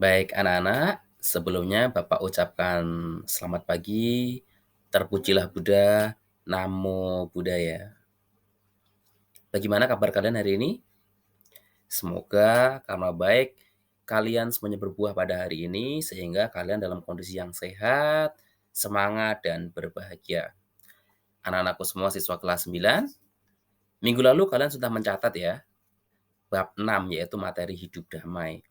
Baik anak-anak, sebelumnya Bapak ucapkan selamat pagi, terpujilah Buddha, Namo Buddhaya. Bagaimana kabar kalian hari ini? Semoga karena baik kalian semuanya berbuah pada hari ini sehingga kalian dalam kondisi yang sehat, semangat, dan berbahagia. Anak-anakku semua siswa kelas 9, minggu lalu kalian sudah mencatat ya, bab 6 yaitu materi hidup damai.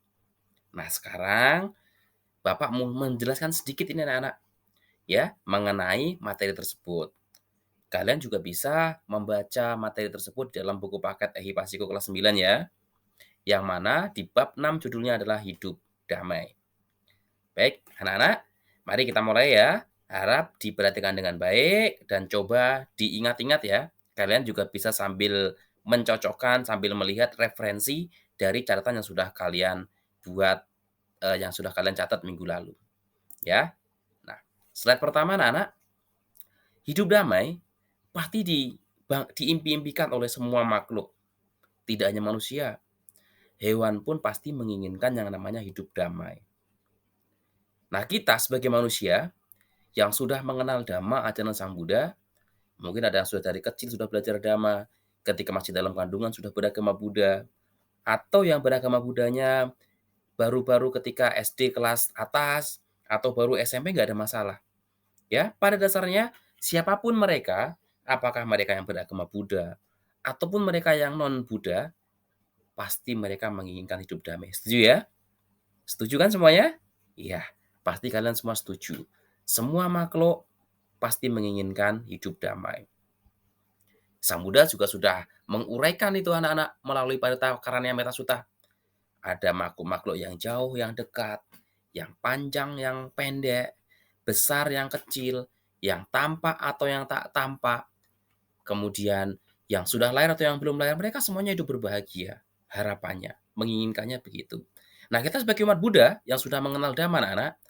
Nah sekarang Bapak mau menjelaskan sedikit ini anak-anak ya mengenai materi tersebut. Kalian juga bisa membaca materi tersebut dalam buku paket Ehipasiko kelas 9 ya, yang mana di bab 6 judulnya adalah hidup damai. Baik, anak-anak, mari kita mulai ya. Harap diperhatikan dengan baik dan coba diingat-ingat ya. Kalian juga bisa sambil mencocokkan, sambil melihat referensi dari catatan yang sudah kalian buat, yang sudah kalian catat minggu lalu, ya. Nah, slide pertama anak-anak, hidup damai pasti diimpi-impikan oleh semua makhluk, tidak hanya manusia. Hewan pun pasti menginginkan yang namanya hidup damai. Nah, kita sebagai manusia yang sudah mengenal Dhamma ajaran Sang Buddha, mungkin ada yang sudah dari kecil sudah belajar Dhamma, ketika masih dalam kandungan sudah beragama Buddha, atau yang beragama Buddhanya baru-baru ketika SD kelas atas atau baru SMP nggak ada masalah. Ya, pada dasarnya siapapun mereka, apakah mereka yang beragama Buddha ataupun mereka yang non Buddha, pasti mereka menginginkan hidup damai. Setuju ya? Setuju kan semuanya? Iya, pasti kalian semua setuju. Semua makhluk pasti menginginkan hidup damai. Sang Buddha juga sudah menguraikan itu anak-anak melalui Parita Karania Metta Sutta. Ada makhluk-makhluk yang jauh, yang dekat, yang panjang, yang pendek, besar, yang kecil, yang tampak atau yang tak tampak. Kemudian yang sudah lahir atau yang belum lahir, mereka semuanya hidup berbahagia. Harapannya, menginginkannya begitu. Nah, kita sebagai umat Buddha yang sudah mengenal Dhamma, anak-anak,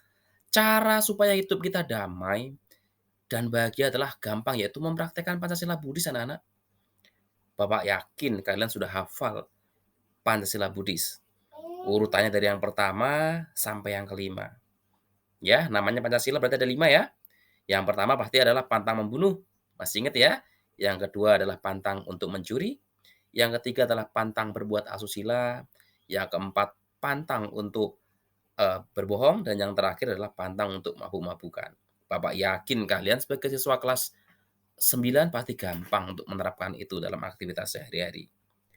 cara supaya hidup kita damai dan bahagia adalah gampang, yaitu mempraktekkan Pancasila Buddhis, anak-anak. Bapak yakin kalian sudah hafal Pancasila Buddhis. Urutannya dari yang pertama sampai yang kelima. Ya, namanya Pancasila berarti ada 5 ya. Yang pertama pasti adalah pantang membunuh. Masih ingat ya? Yang kedua adalah pantang untuk mencuri. Yang ketiga adalah pantang berbuat asusila. Yang keempat, pantang untuk berbohong. Dan yang terakhir adalah pantang untuk mabuk-mabukan. Bapak yakin kalian sebagai siswa kelas 9 pasti gampang untuk menerapkan itu dalam aktivitas sehari-hari.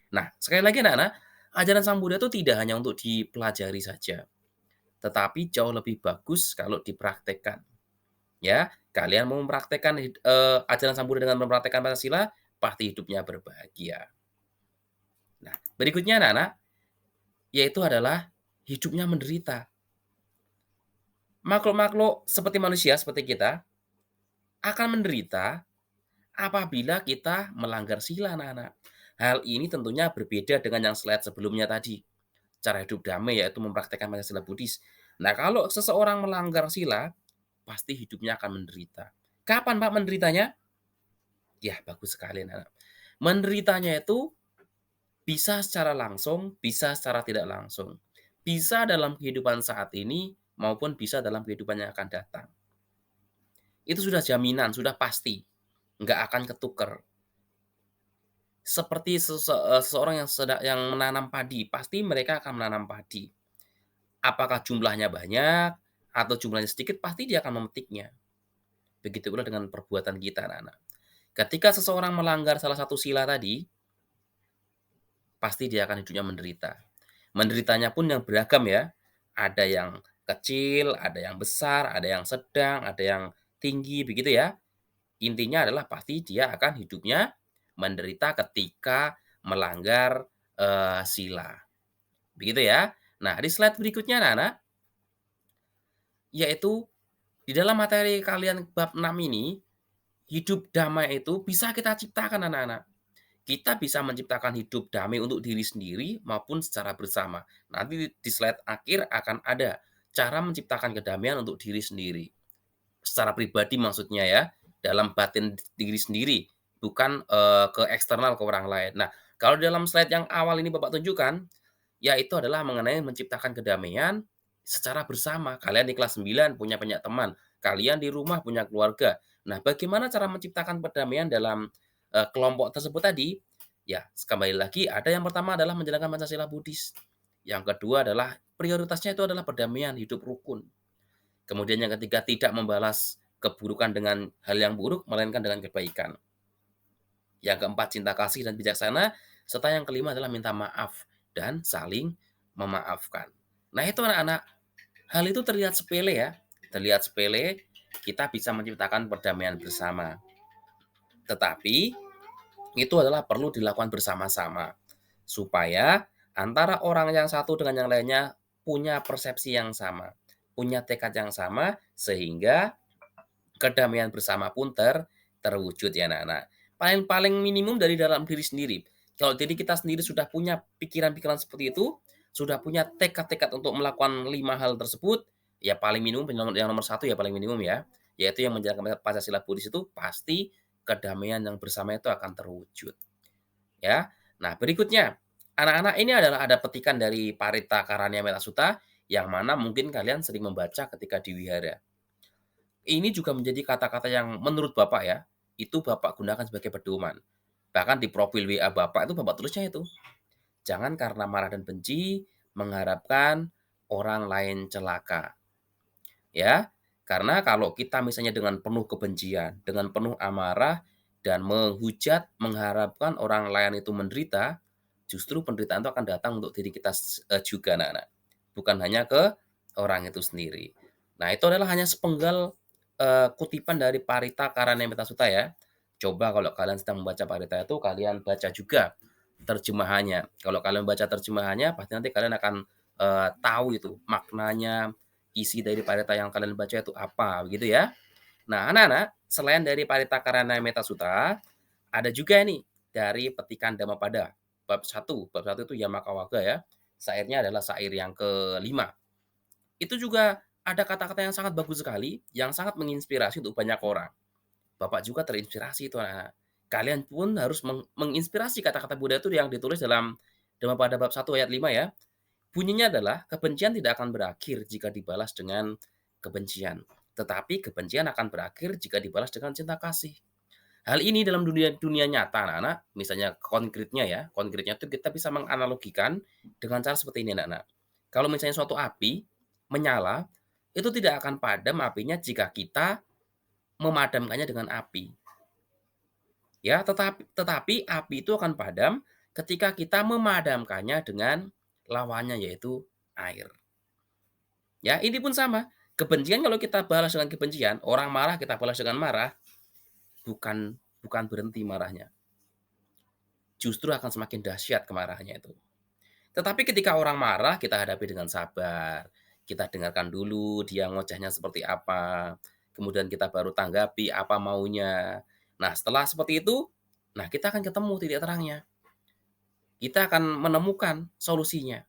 Nah, sekali lagi anak-anak, ajaran Sang Buddha itu tidak hanya untuk dipelajari saja, tetapi jauh lebih bagus kalau dipraktekkan. Ya, kalian mau mempraktekkan ajaran Sang Buddha dengan mempraktekkan Pancasila, pasti hidupnya berbahagia. Nah, berikutnya anak-anak, yaitu adalah hidupnya menderita. Makhluk-makhluk seperti manusia, seperti kita, akan menderita apabila kita melanggar sila, anak-anak. Hal ini tentunya berbeda dengan yang slide sebelumnya tadi. Cara hidup damai yaitu mempraktekkan Pancasila Buddhis. Nah, kalau seseorang melanggar sila, pasti hidupnya akan menderita. Kapan Pak menderitanya? Ya, bagus sekali, anak. Menderitanya itu bisa secara langsung, bisa secara tidak langsung. Bisa dalam kehidupan saat ini, maupun bisa dalam kehidupan yang akan datang. Itu sudah jaminan, sudah pasti. Nggak akan ketuker. Seperti seseorang yang menanam padi, pasti mereka akan menanam padi. Apakah jumlahnya banyak atau jumlahnya sedikit, pasti dia akan memetiknya. Begitu pula dengan perbuatan kita, anak-anak. Ketika seseorang melanggar salah satu sila tadi, pasti dia akan hidupnya menderita. Menderitanya pun yang beragam ya. Ada yang kecil, ada yang besar, ada yang sedang, ada yang tinggi, begitu ya. Intinya adalah pasti dia akan hidupnya menderita ketika melanggar, sila. Begitu ya. Nah, di slide berikutnya anak-anak, yaitu di dalam materi kalian bab 6 ini, hidup damai itu bisa kita ciptakan anak-anak. Kita bisa menciptakan hidup damai untuk diri sendiri maupun secara bersama. Nanti di slide akhir akan ada cara menciptakan kedamaian untuk diri sendiri. Secara pribadi maksudnya ya, dalam batin diri sendiri, bukan, ke eksternal ke orang lain. Nah, kalau dalam slide yang awal ini Bapak tunjukkan, yaitu adalah mengenai menciptakan kedamaian secara bersama. Kalian di kelas 9 punya banyak teman, kalian di rumah punya keluarga. Nah, bagaimana cara menciptakan perdamaian dalam, kelompok tersebut tadi? Ya, kembali lagi ada yang pertama adalah menjalankan Pancasila Buddhis, yang kedua adalah prioritasnya itu adalah perdamaian, hidup rukun. Kemudian yang ketiga tidak membalas keburukan dengan hal yang buruk, melainkan dengan kebaikan. Yang keempat cinta kasih dan bijaksana, serta yang kelima adalah minta maaf dan saling memaafkan. Nah itu anak-anak, hal itu terlihat sepele ya, terlihat sepele, kita bisa menciptakan perdamaian bersama. Tetapi itu adalah perlu dilakukan bersama-sama, supaya antara orang yang satu dengan yang lainnya punya persepsi yang sama, punya tekad yang sama, sehingga kedamaian bersama pun terwujud ya anak-anak. Paling-paling minimum dari dalam diri sendiri. Kalau diri kita sendiri sudah punya pikiran-pikiran seperti itu, sudah punya tekad-tekad untuk melakukan 5 hal tersebut, ya paling minimum yang nomor satu ya paling minimum ya, yaitu yang menjalankan Pancasila Buddhis itu pasti kedamaian yang bersama itu akan terwujud, ya. Nah berikutnya, anak-anak ini adalah ada petikan dari Parita Karania Metasutta yang mana mungkin kalian sering membaca ketika di wihara. Ini juga menjadi kata-kata yang menurut Bapak ya, itu Bapak gunakan sebagai pedoman. Bahkan di profil WA Bapak itu Bapak tulisnya itu, "Jangan karena marah dan benci mengharapkan orang lain celaka." Ya, karena kalau kita misalnya dengan penuh kebencian, dengan penuh amarah dan menghujat, mengharapkan orang lain itu menderita, justru penderitaan itu akan datang untuk diri kita juga anak-anak, bukan hanya ke orang itu sendiri. Nah, itu adalah hanya sepenggal, kutipan dari Parita Karaniamita Sutta ya. Coba kalau kalian sedang membaca Parita itu, kalian baca juga terjemahannya. Kalau kalian baca terjemahannya, pasti nanti kalian akan, tahu itu maknanya, isi dari Parita yang kalian baca itu apa, begitu ya. Nah, anak-anak, selain dari Parita Karaniamita Sutta, ada juga nih dari Petikan Dhammapada, bab 1 itu Yamakawaga ya, sairnya adalah sair yang kelima. Itu juga ada kata-kata yang sangat bagus sekali, yang sangat menginspirasi untuk banyak orang. Bapak juga terinspirasi itu anak-anak. Kalian pun harus menginspirasi kata-kata Buddha itu yang ditulis dalam Dhammapada bab 1 ayat 5 ya. Bunyinya adalah, kebencian tidak akan berakhir jika dibalas dengan kebencian, tetapi kebencian akan berakhir jika dibalas dengan cinta kasih. Hal ini dalam dunia dunia nyata anak-anak, misalnya konkretnya itu kita bisa menganalogikan dengan cara seperti ini anak-anak. Kalau misalnya suatu api menyala, itu tidak akan padam apinya jika kita memadamkannya dengan api. Ya, tetapi api itu akan padam ketika kita memadamkannya dengan lawannya yaitu air. Ya, ini pun sama. Kebencian kalau kita balas dengan kebencian, orang marah kita balas dengan marah, bukan bukan berhenti marahnya. Justru akan semakin dahsyat kemarahannya itu. Tetapi ketika orang marah, kita hadapi dengan sabar. Kita dengarkan dulu dia ngocehnya seperti apa. Kemudian kita baru tanggapi apa maunya. Nah, setelah seperti itu, nah kita akan ketemu titik terangnya. Kita akan menemukan solusinya.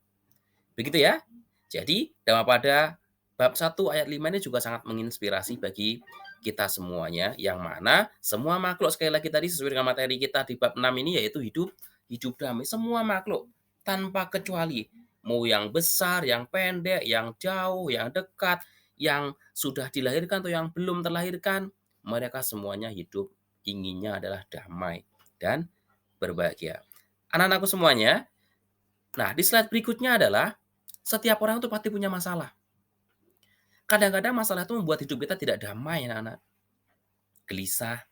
Begitu ya. Jadi, Dhammapada bab 1 ayat 5 ini juga sangat menginspirasi bagi kita semuanya, yang mana semua makhluk sekali lagi tadi sesuai dengan materi kita di bab 6 ini yaitu hidup hidup damai. Semua makhluk tanpa kecuali, mau yang besar, yang pendek, yang jauh, yang dekat, yang sudah dilahirkan atau yang belum terlahirkan, mereka semuanya hidup inginnya adalah damai dan berbahagia. Anak-anakku semuanya, nah di slide berikutnya adalah setiap orang itu pasti punya masalah. Kadang-kadang masalah itu membuat hidup kita tidak damai anak-anak. Gelisah,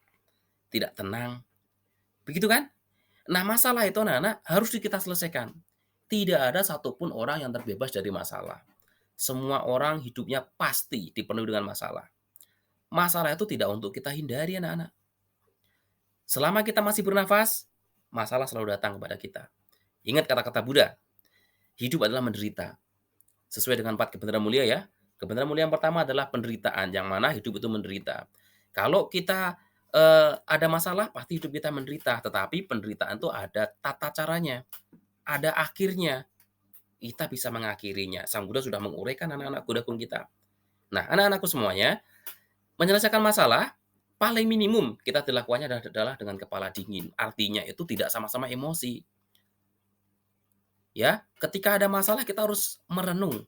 tidak tenang, begitu kan? Nah masalah itu anak-anak harus kita selesaikan. Tidak ada satupun orang yang terbebas dari masalah. Semua orang hidupnya pasti dipenuhi dengan masalah. Masalah itu tidak untuk kita hindari anak-anak. Selama kita masih bernafas, masalah selalu datang kepada kita. Ingat kata-kata Buddha, hidup adalah menderita. Sesuai dengan 4 kebenaran mulia ya. Kebenaran mulia yang pertama adalah penderitaan, yang mana hidup itu menderita. Kalau kita, ada masalah, pasti hidup kita menderita, tetapi penderitaan itu ada tata caranya, ada akhirnya. Kita bisa mengakhirinya. Sang Buddha sudah menguraikan anak-anak Buddha pun kita. Nah, anak-anakku semuanya, menyelesaikan masalah, paling minimum kita dilakukannya adalah dengan kepala dingin. Artinya itu tidak sama-sama emosi. Ya, ketika ada masalah kita harus merenung.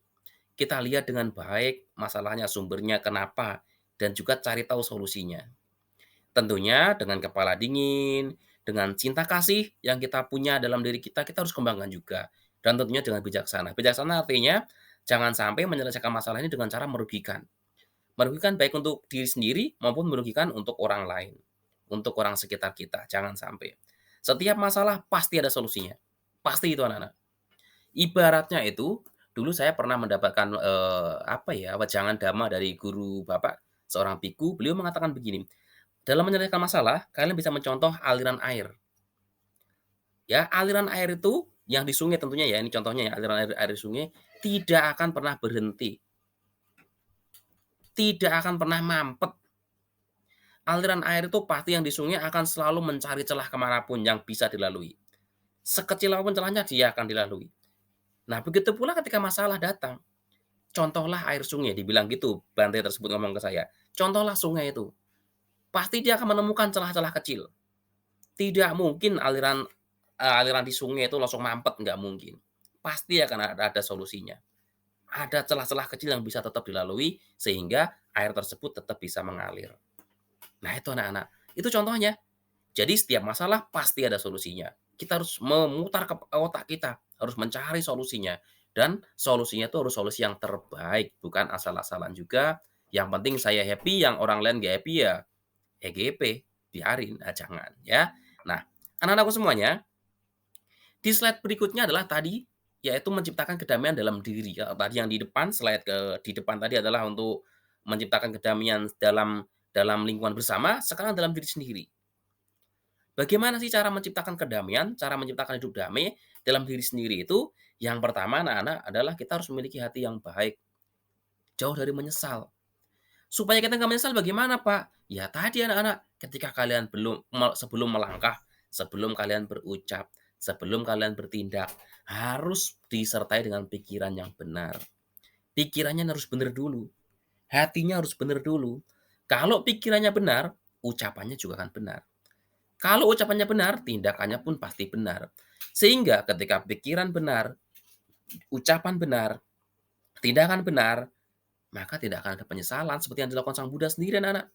Kita lihat dengan baik masalahnya, sumbernya kenapa, dan juga cari tahu solusinya. Tentunya dengan kepala dingin, dengan cinta kasih yang kita punya dalam diri kita, kita harus kembangkan juga. Dan tentunya dengan bijaksana. Bijaksana artinya jangan sampai menyelesaikan masalah ini dengan cara merugikan. Merugikan baik untuk diri sendiri maupun merugikan untuk orang lain, untuk orang sekitar kita, jangan sampai. Setiap masalah pasti ada solusinya, pasti itu anak-anak. Ibaratnya itu, dulu saya pernah mendapatkan, apa ya, wejangan dhamma dari guru bapak, seorang biku, beliau mengatakan begini, "Dalam menyelesaikan masalah, kalian bisa mencontoh aliran air." Ya, aliran air itu yang di sungai tentunya ya, ini contohnya ya, aliran air air di sungai tidak akan pernah berhenti, tidak akan pernah mampet. Aliran air itu pasti yang di sungai akan selalu mencari celah kemanapun yang bisa dilalui. Sekecil apapun celahnya dia akan dilalui. Nah, begitu pula ketika masalah datang, contohlah air sungai, dibilang gitu, Bante tersebut ngomong ke saya. Contohlah sungai itu, pasti dia akan menemukan celah-celah kecil. Tidak mungkin aliran di sungai itu langsung mampet, nggak mungkin. Pasti akan ada solusinya. Ada celah-celah kecil yang bisa tetap dilalui, sehingga air tersebut tetap bisa mengalir. Nah itu anak-anak, itu contohnya. Jadi setiap masalah pasti ada solusinya. Kita harus memutar ke otak kita, harus mencari solusinya. Dan solusinya itu harus solusi yang terbaik, bukan asal-asalan juga. Yang penting saya happy, yang orang lain nggak happy ya EGP, biarin, jangan ya. Nah, anak-anakku semuanya, di slide berikutnya adalah tadi, yaitu menciptakan kedamaian dalam diri. Tadi yang di depan, slide di depan tadi adalah untuk menciptakan kedamaian dalam lingkungan bersama, sekarang dalam diri sendiri. Bagaimana sih cara menciptakan kedamaian, cara menciptakan hidup damai dalam diri sendiri itu? Yang pertama anak-anak adalah kita harus memiliki hati yang baik, jauh dari menyesal. Supaya kita nggak menyesal bagaimana, Pak? Ya tadi anak-anak, ketika kalian sebelum melangkah, sebelum kalian berucap, sebelum kalian bertindak, harus disertai dengan pikiran yang benar. Pikirannya harus benar dulu, hatinya harus benar dulu. Kalau pikirannya benar, ucapannya juga akan benar. Kalau ucapannya benar, tindakannya pun pasti benar. Sehingga ketika pikiran benar, ucapan benar, tindakan benar, maka tidak akan ada penyesalan seperti yang dilakukan Sang Buddha sendiri anak-anak.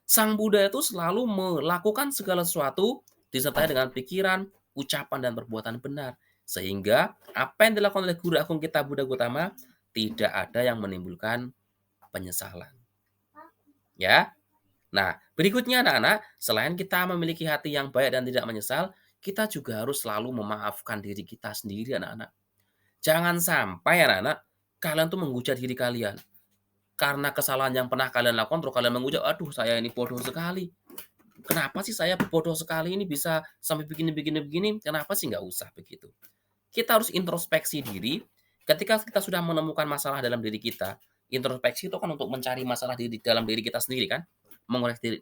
Sang Buddha itu selalu melakukan segala sesuatu disertai dengan pikiran, ucapan, dan perbuatan benar. Sehingga apa yang dilakukan oleh Guru Agung kita Buddha Gautama tidak ada yang menimbulkan penyesalan. Ya, nah, berikutnya anak-anak, selain kita memiliki hati yang baik dan tidak menyesal, kita juga harus selalu memaafkan diri kita sendiri anak-anak. Jangan sampai anak-anak, kalian tuh menghujat diri kalian. Karena kesalahan yang pernah kalian lakukan, terus kalian menghujat, "Aduh, saya ini bodoh sekali. Kenapa sih saya bodoh sekali ini bisa sampai begini begini begini?" Kenapa sih nggak usah begitu. Kita harus introspeksi diri, ketika kita sudah menemukan masalah dalam diri kita, introspeksi itu kan untuk mencari masalah di dalam diri kita sendiri kan,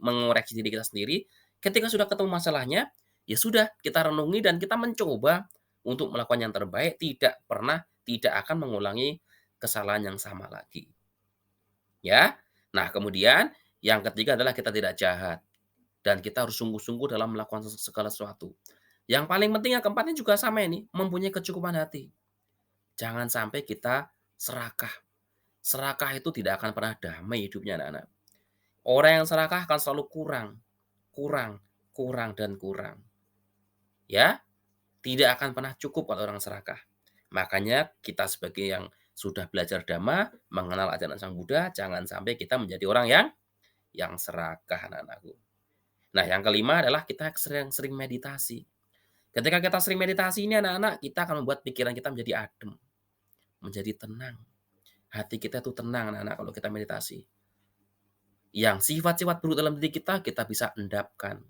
mengoreksi diri kita sendiri. Ketika sudah ketemu masalahnya, ya sudah kita renungi dan kita mencoba untuk melakukan yang terbaik, tidak akan mengulangi kesalahan yang sama lagi, ya. Nah, kemudian yang ketiga adalah kita tidak jahat dan kita harus sungguh-sungguh dalam melakukan segala sesuatu. Yang paling penting yang keempatnya juga sama ini, mempunyai kecukupan hati. Jangan sampai kita serakah. Serakah itu tidak akan pernah damai hidupnya anak-anak. Orang yang serakah akan selalu kurang, kurang, kurang, dan kurang. Ya, tidak akan pernah cukup kalau orang serakah. Makanya kita sebagai yang sudah belajar dhamma, mengenal ajaran Sang Buddha, jangan sampai kita menjadi orang yang serakah anak-anakku. Nah, yang kelima adalah kita sering-sering meditasi. Ketika kita sering meditasi ini anak-anak, kita akan membuat pikiran kita menjadi adem, menjadi tenang. Hati kita itu tenang anak-anak kalau kita meditasi. Yang sifat-sifat buruk dalam diri kita, kita bisa endapkan.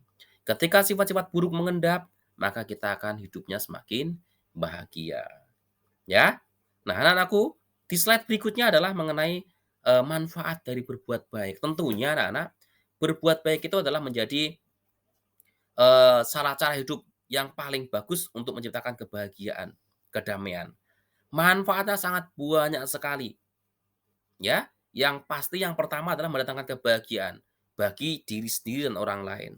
Ketika sifat-sifat buruk mengendap, maka kita akan hidupnya semakin bahagia. Ya. Nah, anak-anakku, di slide berikutnya adalah mengenai, manfaat dari berbuat baik. Tentunya anak-anak, berbuat baik itu adalah menjadi, salah cara hidup yang paling bagus untuk menciptakan kebahagiaan, kedamaian. Manfaatnya sangat banyak sekali, ya. Yang pasti yang pertama adalah mendatangkan kebahagiaan bagi diri sendiri dan orang lain.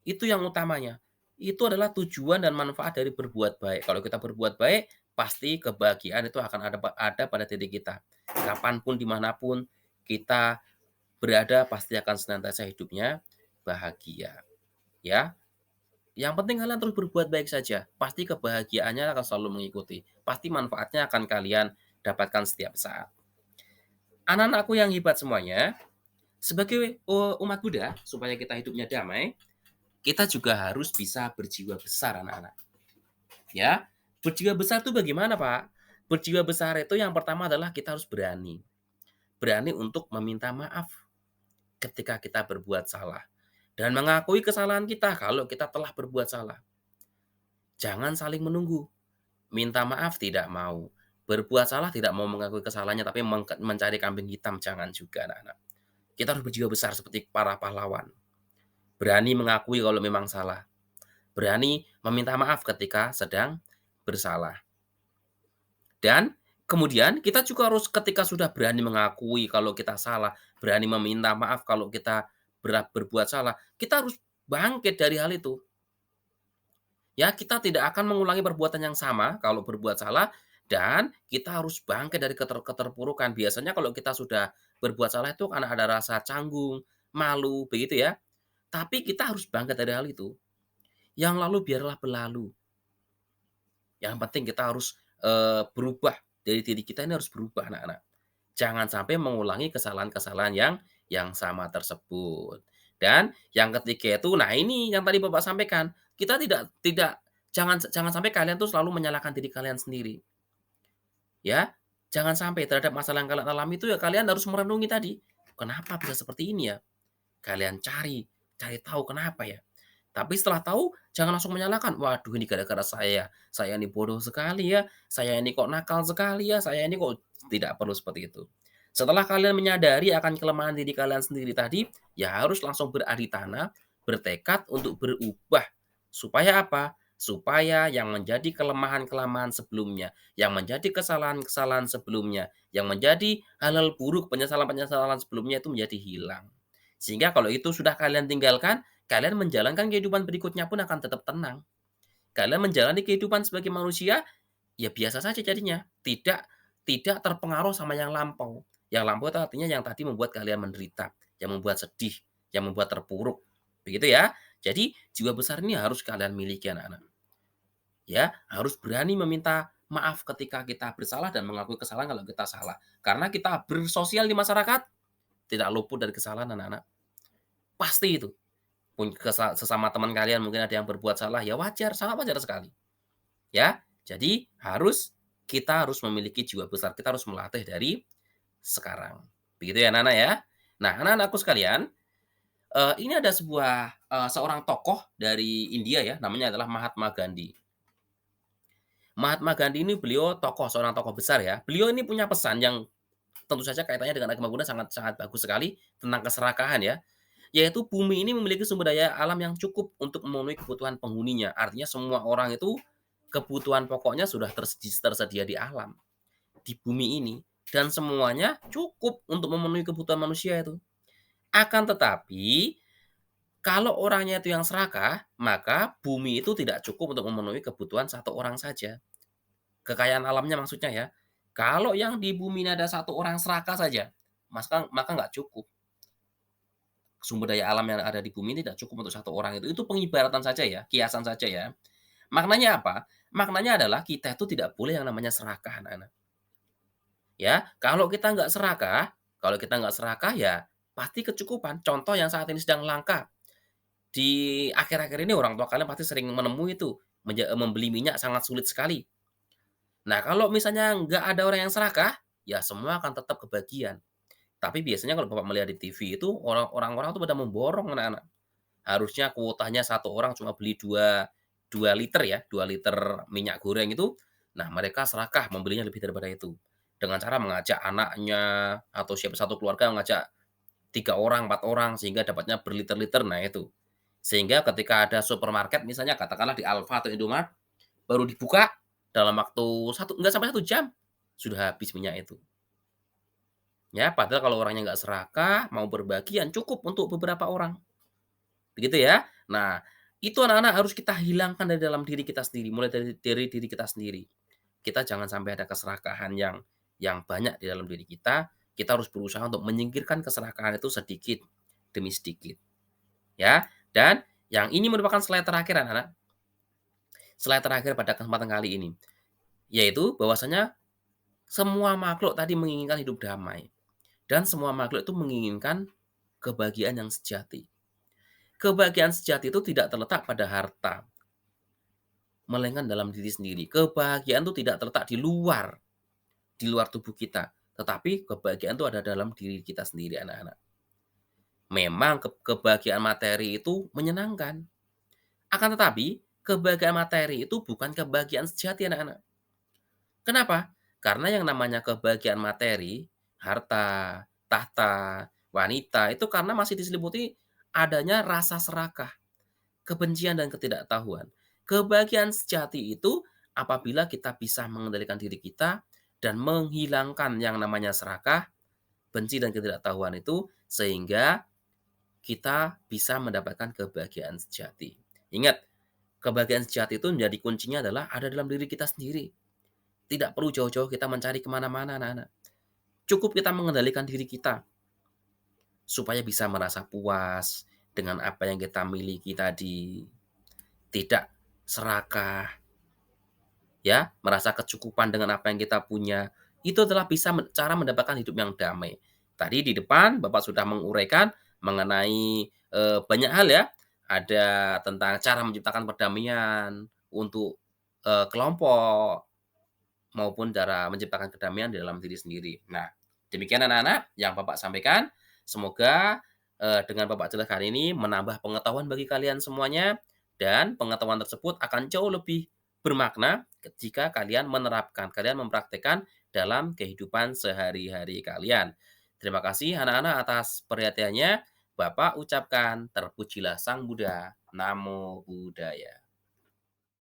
Itu yang utamanya. Itu adalah tujuan dan manfaat dari berbuat baik. Kalau kita berbuat baik, pasti kebahagiaan itu akan ada pada diri kita. Kapanpun, dimanapun kita berada, pasti akan senantiasa hidupnya bahagia, ya. Yang penting kalian terus berbuat baik saja, pasti kebahagiaannya akan selalu mengikuti, pasti manfaatnya akan kalian dapatkan setiap saat. Anak-anakku yang hebat semuanya, sebagai, umat Buddha, supaya kita hidupnya damai, kita juga harus bisa berjiwa besar anak-anak, ya. Berjiwa besar itu bagaimana, Pak? Berjiwa besar itu yang pertama adalah kita harus berani. Berani untuk meminta maaf ketika kita berbuat salah, dan mengakui kesalahan kita kalau kita telah berbuat salah. Jangan saling menunggu, minta maaf tidak mau, berbuat salah tidak mau mengakui kesalahannya tapi mencari kambing hitam, jangan juga anak-anak. Kita harus berjiwa besar seperti para pahlawan, berani mengakui kalau memang salah, berani meminta maaf ketika sedang bersalah. Dan kemudian kita juga harus ketika sudah berani mengakui kalau kita salah, berani meminta maaf kalau kita berbuat salah, kita harus bangkit dari hal itu. Ya, kita tidak akan mengulangi perbuatan yang sama kalau berbuat salah dan kita harus bangkit dari keterpurukan. Biasanya kalau kita sudah berbuat salah itu karena ada rasa canggung, malu, begitu ya. Tapi kita harus bangkit dari hal itu. Yang lalu biarlah berlalu. Yang penting kita harus, berubah, dari diri kita ini harus berubah anak-anak. Jangan sampai mengulangi kesalahan-kesalahan yang sama tersebut. Dan yang ketiga itu, nah ini yang tadi Bapak sampaikan, kita tidak jangan jangan sampai kalian tuh selalu menyalahkan diri kalian sendiri, ya. Jangan sampai terhadap masalah yang kalian alami itu ya kalian harus merenungi tadi, "Kenapa bisa seperti ini ya?" Kalian cari, cari tahu kenapa ya. Tapi setelah tahu, jangan langsung menyalahkan, "Waduh ini gara-gara saya ini bodoh sekali ya, saya ini kok nakal sekali ya, saya ini kok." Tidak perlu seperti itu. Setelah kalian menyadari akan kelemahan diri kalian sendiri tadi, ya harus langsung beradi tanah, bertekad untuk berubah. Supaya apa? Supaya yang menjadi kelemahan-kelemahan sebelumnya, yang menjadi kesalahan-kesalahan sebelumnya, yang menjadi hal-hal buruk, penyesalan-penyesalan sebelumnya itu menjadi hilang. Sehingga kalau itu sudah kalian tinggalkan, kalian menjalankan kehidupan berikutnya pun akan tetap tenang. Kalian menjalani kehidupan sebagai manusia, ya biasa saja jadinya, tidak terpengaruh sama yang lampau. Yang lampau itu artinya yang tadi membuat kalian menderita, yang membuat sedih, yang membuat terpuruk, begitu ya. Jadi jiwa besar ini harus kalian miliki anak-anak, ya. Harus berani meminta maaf ketika kita bersalah dan mengakui kesalahan kalau kita salah. Karena kita bersosial di masyarakat, tidak luput dari kesalahan anak-anak. Pasti itu. Sesama teman kalian mungkin ada yang berbuat salah, ya wajar, sangat wajar sekali, ya. Jadi kita harus memiliki jiwa besar, kita harus melatih dari sekarang. Begitu ya anak-anak ya. Nah anak-anakku sekalian, ini ada seorang tokoh dari India ya, namanya adalah Mahatma Gandhi. Mahatma Gandhi ini beliau seorang tokoh besar ya. Beliau ini punya pesan yang tentu saja kaitannya dengan agama Buddha sangat sangat bagus sekali tentang keserakahan ya. Yaitu bumi ini memiliki sumber daya alam yang cukup untuk memenuhi kebutuhan penghuninya. Artinya semua orang itu kebutuhan pokoknya sudah tersedia di alam, di bumi ini, dan semuanya cukup untuk memenuhi kebutuhan manusia itu. Akan tetapi, kalau orangnya itu yang serakah, maka bumi itu tidak cukup untuk memenuhi kebutuhan satu orang saja. Kekayaan alamnya maksudnya ya. Kalau yang di bumi ini ada satu orang serakah saja, maka nggak cukup. Sumber daya alam yang ada di bumi ini tidak cukup untuk satu orang itu. Itu pengibaratan saja ya, kiasan saja ya. Maknanya apa? Maknanya adalah kita itu tidak boleh yang namanya serakah, anak-anak. Ya, kalau kita nggak serakah ya pasti kecukupan. Contoh yang saat ini sedang langka. Di akhir-akhir ini orang tua kalian pasti sering menemui itu, membeli minyak sangat sulit sekali. Nah, kalau misalnya nggak ada orang yang serakah, ya semua akan tetap kebagian. Tapi biasanya kalau Bapak melihat di TV itu orang-orang tuh pada memborong anak-anak. Harusnya kuotanya satu orang cuma beli 2 liter ya, 2 liter minyak goreng itu, nah mereka serakah membelinya lebih daripada itu. Dengan cara mengajak anaknya atau siapa satu keluarga mengajak 3 orang, 4 orang sehingga dapatnya berliter-liter, nah itu. Sehingga ketika ada supermarket misalnya katakanlah di Alfa atau Indomart, baru dibuka dalam waktu nggak sampai 1 jam, sudah habis minyak itu. Ya, padahal kalau orangnya nggak serakah, mau berbagian cukup untuk beberapa orang. Begitu ya. Nah, itu anak-anak harus kita hilangkan dari dalam diri kita sendiri, mulai dari diri kita sendiri. kita jangan sampai ada keserakahan yang banyak di dalam diri kita harus berusaha untuk menyingkirkan keserakahan itu sedikit demi sedikit, ya. Dan yang ini merupakan slide terakhir anak-anak, slide terakhir pada kesempatan kali ini, yaitu bahwasanya semua makhluk tadi menginginkan hidup damai, dan semua makhluk itu menginginkan kebahagiaan yang sejati. Kebahagiaan sejati itu tidak terletak pada harta, melainkan dalam diri sendiri. Kebahagiaan itu tidak terletak di luar tubuh kita, tetapi kebahagiaan itu ada dalam diri kita sendiri, anak-anak. Memang kebahagiaan materi itu menyenangkan, akan tetapi kebahagiaan materi itu bukan kebahagiaan sejati, anak-anak. Kenapa? Karena yang namanya kebahagiaan materi, harta, tahta, wanita, itu karena masih diselimuti adanya rasa serakah, kebencian dan ketidaktahuan. Kebahagiaan sejati itu apabila kita bisa mengendalikan diri kita dan menghilangkan yang namanya serakah, benci dan ketidaktahuan itu sehingga kita bisa mendapatkan kebahagiaan sejati. Ingat, kebahagiaan sejati itu menjadi kuncinya adalah ada dalam diri kita sendiri. Tidak perlu jauh-jauh kita mencari kemana-mana anak-anak. Cukup kita mengendalikan diri kita supaya bisa merasa puas dengan apa yang kita miliki tadi. Tidak serakah, ya, merasa kecukupan dengan apa yang kita punya. Itu adalah bisa cara mendapatkan hidup yang damai. Tadi di depan Bapak sudah menguraikan mengenai, banyak hal ya. Ada tentang cara menciptakan perdamaian untuk, kelompok, maupun cara menciptakan kedamaian di dalam diri sendiri. Nah, demikian anak-anak yang Bapak sampaikan. Semoga, dengan Bapak jelaskan ini menambah pengetahuan bagi kalian semuanya dan pengetahuan tersebut akan jauh lebih bermakna jika kalian menerapkan, kalian mempraktekkan dalam kehidupan sehari-hari kalian. Terima kasih anak-anak atas perhatiannya. Bapak ucapkan terpujilah Sang Buddha. Namo Buddhaya.